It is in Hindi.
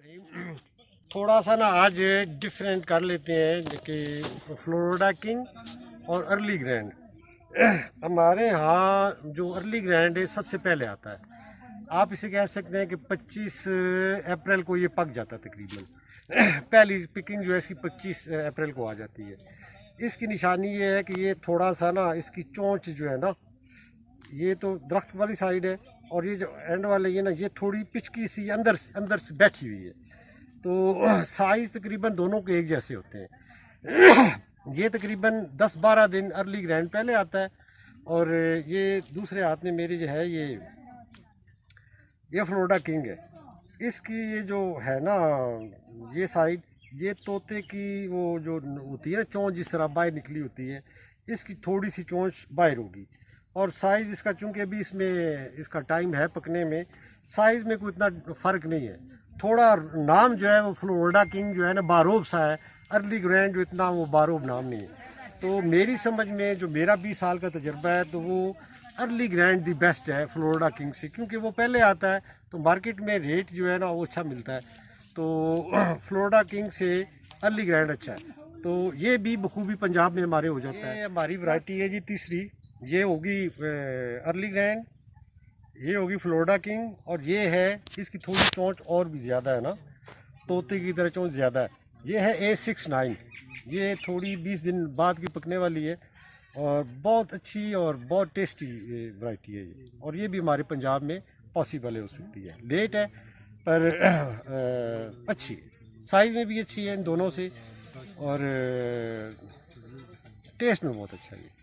थोड़ा सा ना आज डिफरेंट कर लेते हैं कि फ्लोरिडा किंग और अर्ली ग्रैंड। हमारे यहाँ जो अर्ली ग्रैंड है सबसे पहले आता है। आप इसे कह सकते हैं कि 25 अप्रैल को ये पक जाता है तकरीबन। पहली पिकिंग जो है इसकी 25 अप्रैल को आ जाती है। इसकी निशानी ये है कि ये थोड़ा सा ना इसकी चोंच जो है ना, ये तो दरख्त वाली साइड है और ये जो एंड वाले ये ना, ये थोड़ी पिचकी सी अंदर से बैठी हुई है। तो साइज़ तकरीबन दोनों के एक जैसे होते हैं। ये तकरीबन 10-12 दिन अर्ली ग्रैंड पहले आता है और ये दूसरे हाथ में मेरी जो है ये फ्लोरिडा किंग है। इसकी ये जो है ना, ये साइड, ये तोते की वो जो होती है ना चोंच, जिस तरह बाहर निकली होती है, इसकी थोड़ी सी चोंच बाहर होगी। और साइज़ इसका चूँकि अभी इसमें इसका टाइम है पकने में, साइज़ में कोई इतना फ़र्क नहीं है। थोड़ा नाम जो है वो फ्लोरिडा किंग जो है ना बारोब सा है, अर्ली ग्रैंड जो इतना वो बारोब नाम नहीं है। तो मेरी समझ में, जो मेरा 20 साल का तजर्बा है, तो वो अर्ली ग्रैंड दी बेस्ट है फ्लोरिडा किंग से, क्योंकि वो पहले आता है तो मार्केट में रेट जो है ना वो अच्छा मिलता है। तो फ्लोरिडा किंग से अर्ली ग्रैंड अच्छा है। तो ये भी बखूबी पंजाब में हमारे हो जाता है। हमारी वैरायटी है जी तीसरी, ये होगी अर्ली ग्रैंड, ये होगी फ्लोरिडा किंग, और ये है इसकी थोड़ी चोंच और भी ज़्यादा है ना, तोते की तरह चोंच ज़्यादा है। ये है A69, ये थोड़ी 20 दिन बाद की पकने वाली है और बहुत अच्छी और बहुत टेस्टी वैरायटी है ये। और ये भी हमारे पंजाब में पॉसिबल हो सकती है। लेट है पर अच्छी है, साइज़ में भी अच्छी है इन दोनों से, और टेस्ट में बहुत अच्छा है।